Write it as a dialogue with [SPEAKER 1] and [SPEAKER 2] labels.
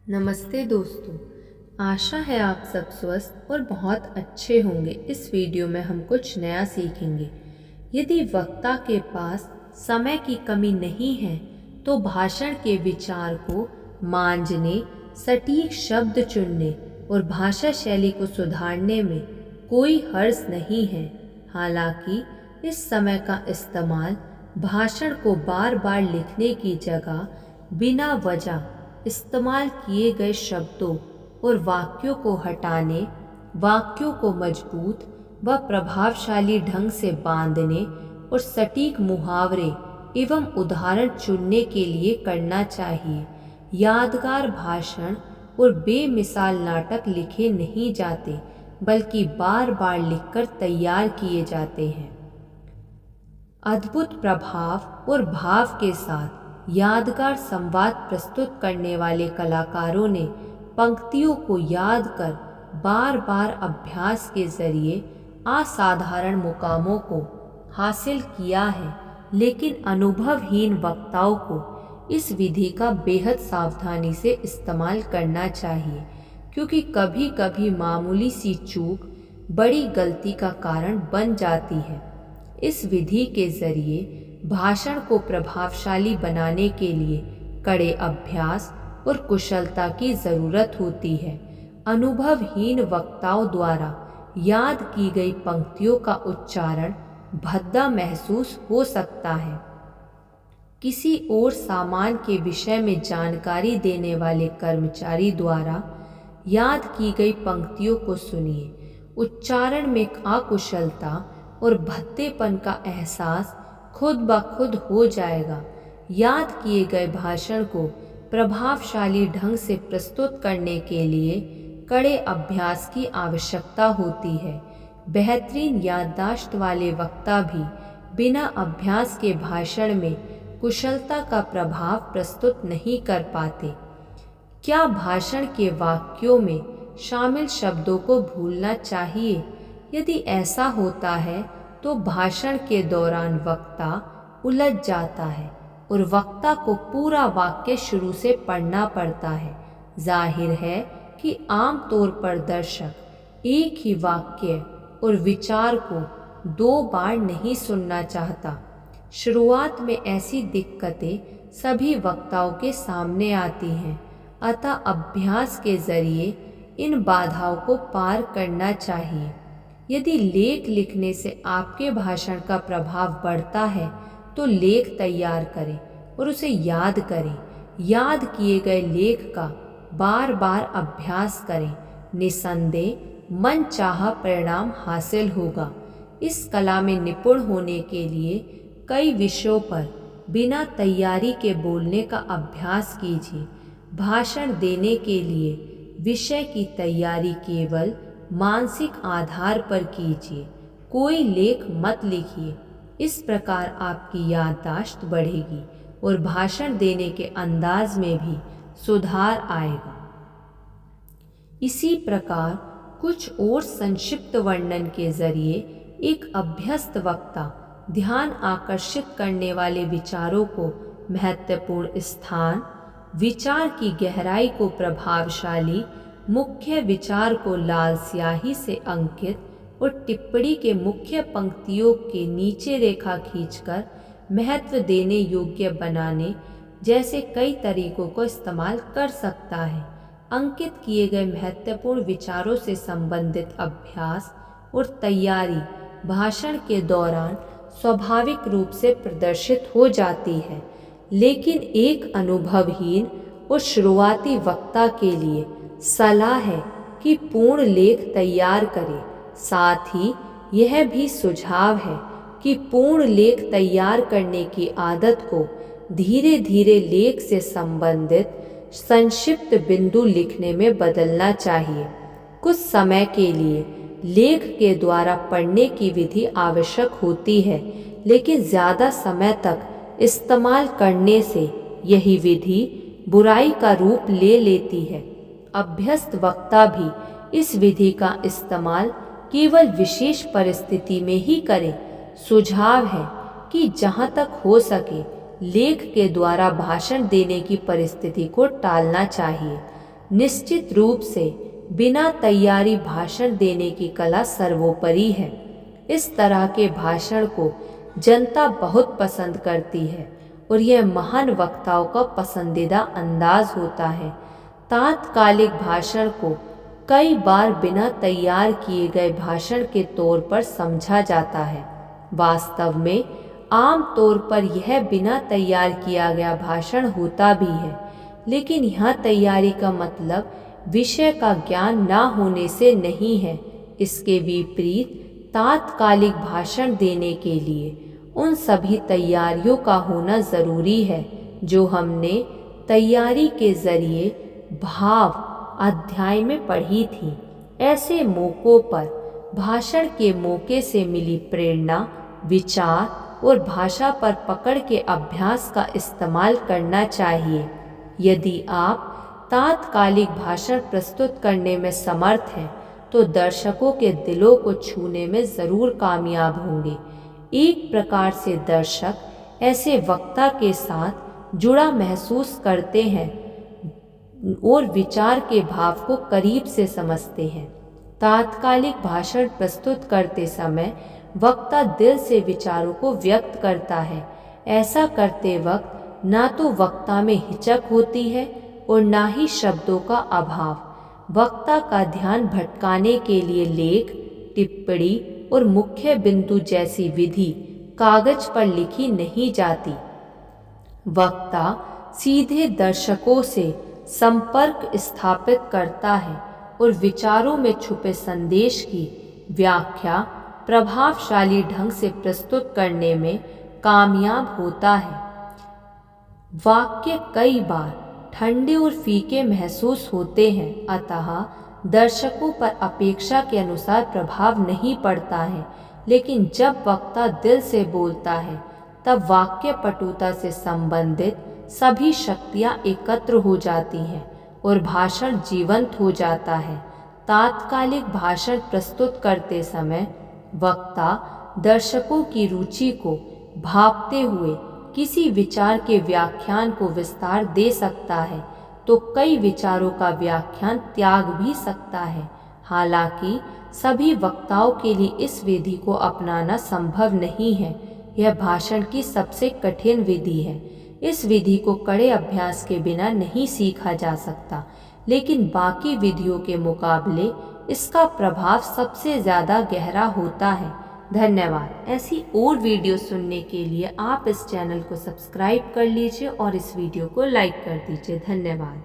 [SPEAKER 1] नमस्ते दोस्तों। आशा है आप सब स्वस्थ और बहुत अच्छे होंगे। इस वीडियो में हम कुछ नया सीखेंगे। यदि वक्ता के पास समय की कमी नहीं है तो भाषण के विचार को मांझने, सटीक शब्द चुनने और भाषा शैली को सुधारने में कोई हर्ज नहीं है। हालांकि इस समय का इस्तेमाल भाषण को बार बार लिखने की जगह बिना वजह इस्तेमाल किए गए शब्दों और वाक्यों को हटाने, वाक्यों को मजबूत व प्रभावशाली ढंग से बांधने और सटीक मुहावरे एवं उदाहरण चुनने के लिए करना चाहिए। यादगार भाषण और बेमिसाल नाटक लिखे नहीं जाते, बल्कि बार बार लिखकर तैयार किए जाते हैं। अद्भुत प्रभाव और भाव के साथ यादगार संवाद प्रस्तुत करने वाले कलाकारों ने पंक्तियों को याद कर बार बार अभ्यास के जरिए असाधारण मुकामों को हासिल किया है। लेकिन अनुभवहीन वक्ताओं को इस विधि का बेहद सावधानी से इस्तेमाल करना चाहिए, क्योंकि कभी कभी मामूली सी चूक बड़ी गलती का कारण बन जाती है। इस विधि के जरिए भाषण को प्रभावशाली बनाने के लिए कड़े अभ्यास और कुशलता की ज़रूरत होती है। अनुभवहीन वक्ताओं द्वारा याद की गई पंक्तियों का उच्चारण भद्दा महसूस हो सकता है। किसी और सामान के विषय में जानकारी देने वाले कर्मचारी द्वारा याद की गई पंक्तियों को सुनिए। उच्चारण में अकुशलता और भद्देपन का एहसास खुद ब खुद हो जाएगा। याद किए गए भाषण को प्रभावशाली ढंग से प्रस्तुत करने के लिए कड़े अभ्यास की आवश्यकता होती है। बेहतरीन याददाश्त वाले वक्ता भी बिना अभ्यास के भाषण में कुशलता का प्रभाव प्रस्तुत नहीं कर पाते। क्या भाषण के वाक्यों में शामिल शब्दों को भूलना चाहिए? यदि ऐसा होता है तो भाषण के दौरान वक्ता उलझ जाता है और वक्ता को पूरा वाक्य शुरू से पढ़ना पड़ता है। जाहिर है कि आमतौर पर दर्शक एक ही वाक्य और विचार को दो बार नहीं सुनना चाहता। शुरुआत में ऐसी दिक्कतें सभी वक्ताओं के सामने आती हैं, अतः अभ्यास के जरिए इन बाधाओं को पार करना चाहिए। यदि लेख लिखने से आपके भाषण का प्रभाव बढ़ता है तो लेख तैयार करें और उसे याद करें। याद किए गए लेख का बार बार अभ्यास करें। निसंदेह मनचाहा परिणाम हासिल होगा। इस कला में निपुण होने के लिए कई विषयों पर बिना तैयारी के बोलने का अभ्यास कीजिए। भाषण देने के लिए विषय की तैयारी केवल मानसिक आधार पर कीजिए। कोई लेख मत लिखिए। इस प्रकार आपकी याददाश्त बढ़ेगी और भाषण देने के अंदाज में भी सुधार आएगा। इसी प्रकार कुछ और संक्षिप्त वर्णन के जरिए एक अभ्यस्त वक्ता ध्यान आकर्षित करने वाले विचारों को महत्वपूर्ण स्थान, विचार की गहराई को प्रभावशाली, मुख्य विचार को लाल स्याही से अंकित और टिप्पणी के मुख्य पंक्तियों के नीचे रेखा खींचकर महत्व देने योग्य बनाने जैसे कई तरीकों को इस्तेमाल कर सकता है। अंकित किए गए महत्वपूर्ण विचारों से संबंधित अभ्यास और तैयारी भाषण के दौरान स्वाभाविक रूप से प्रदर्शित हो जाती है, लेकिन एक अनुभवहीन और शुरुआती वक्ता के लिए सलाह है कि पूर्ण लेख तैयार करें। साथ ही यह भी सुझाव है कि पूर्ण लेख तैयार करने की आदत को धीरे धीरे लेख से संबंधित संक्षिप्त बिंदु लिखने में बदलना चाहिए। कुछ समय के लिए लेख के द्वारा पढ़ने की विधि आवश्यक होती है, लेकिन ज़्यादा समय तक इस्तेमाल करने से यही विधि बुराई का रूप ले लेती है। अभ्यस्त वक्ता भी इस विधि का इस्तेमाल केवल विशेष परिस्थिति में ही करें। सुझाव है कि जहाँ तक हो सके लेख के द्वारा भाषण देने की परिस्थिति को टालना चाहिए। निश्चित रूप से बिना तैयारी भाषण देने की कला सर्वोपरि है। इस तरह के भाषण को जनता बहुत पसंद करती है और यह महान वक्ताओं का पसंदीदा अंदाज होता है। तात्कालिक भाषण को कई बार बिना तैयार किए गए भाषण के तौर पर समझा जाता है। वास्तव में आम तौर पर यह बिना तैयार किया गया भाषण होता भी है, लेकिन यहाँ तैयारी का मतलब विषय का ज्ञान ना होने से नहीं है। इसके विपरीत तात्कालिक भाषण देने के लिए उन सभी तैयारियों का होना ज़रूरी है जो हमने तैयारी के ज़रिए भाव अध्याय में पढ़ी थी। ऐसे मौक़ों पर भाषण के मौके से मिली प्रेरणा, विचार और भाषा पर पकड़ के अभ्यास का इस्तेमाल करना चाहिए। यदि आप तात्कालिक भाषण प्रस्तुत करने में समर्थ हैं तो दर्शकों के दिलों को छूने में ज़रूर कामयाब होंगे। एक प्रकार से दर्शक ऐसे वक्ता के साथ जुड़ा महसूस करते हैं और विचार के भाव को करीब से समझते हैं। तात्कालिक भाषण प्रस्तुत करते समय वक्ता दिल से विचारों को व्यक्त करता है। ऐसा करते वक्त ना तो वक्ता में हिचक होती है और ना ही शब्दों का अभाव। वक्ता का ध्यान भटकाने के लिए लेख, टिप्पणी और मुख्य बिंदु जैसी विधि कागज पर लिखी नहीं जाती। वक्ता सीधे दर्शकों से संपर्क स्थापित करता है और विचारों में छुपे संदेश की व्याख्या प्रभावशाली ढंग से प्रस्तुत करने में कामयाब होता है। वाक्य कई बार ठंडे और फीके महसूस होते हैं, अतः दर्शकों पर अपेक्षा के अनुसार प्रभाव नहीं पड़ता है। लेकिन जब वक्ता दिल से बोलता है तब वाक्य पटुता से संबंधित सभी शक्तियाँ एकत्र हो जाती हैं और भाषण जीवंत हो जाता है। तात्कालिक भाषण प्रस्तुत करते समय वक्ता दर्शकों की रुचि को भांपते हुए किसी विचार के व्याख्यान को विस्तार दे सकता है तो कई विचारों का व्याख्यान त्याग भी सकता है। हालांकि सभी वक्ताओं के लिए इस विधि को अपनाना संभव नहीं है। यह भाषण की सबसे कठिन विधि है। इस विधि को कड़े अभ्यास के बिना नहीं सीखा जा सकता, लेकिन बाकी विधियों के मुकाबले इसका प्रभाव सबसे ज़्यादा गहरा होता है। धन्यवाद। ऐसी और वीडियो सुनने के लिए आप इस चैनल को सब्सक्राइब कर लीजिए और इस वीडियो को लाइक कर दीजिए। धन्यवाद।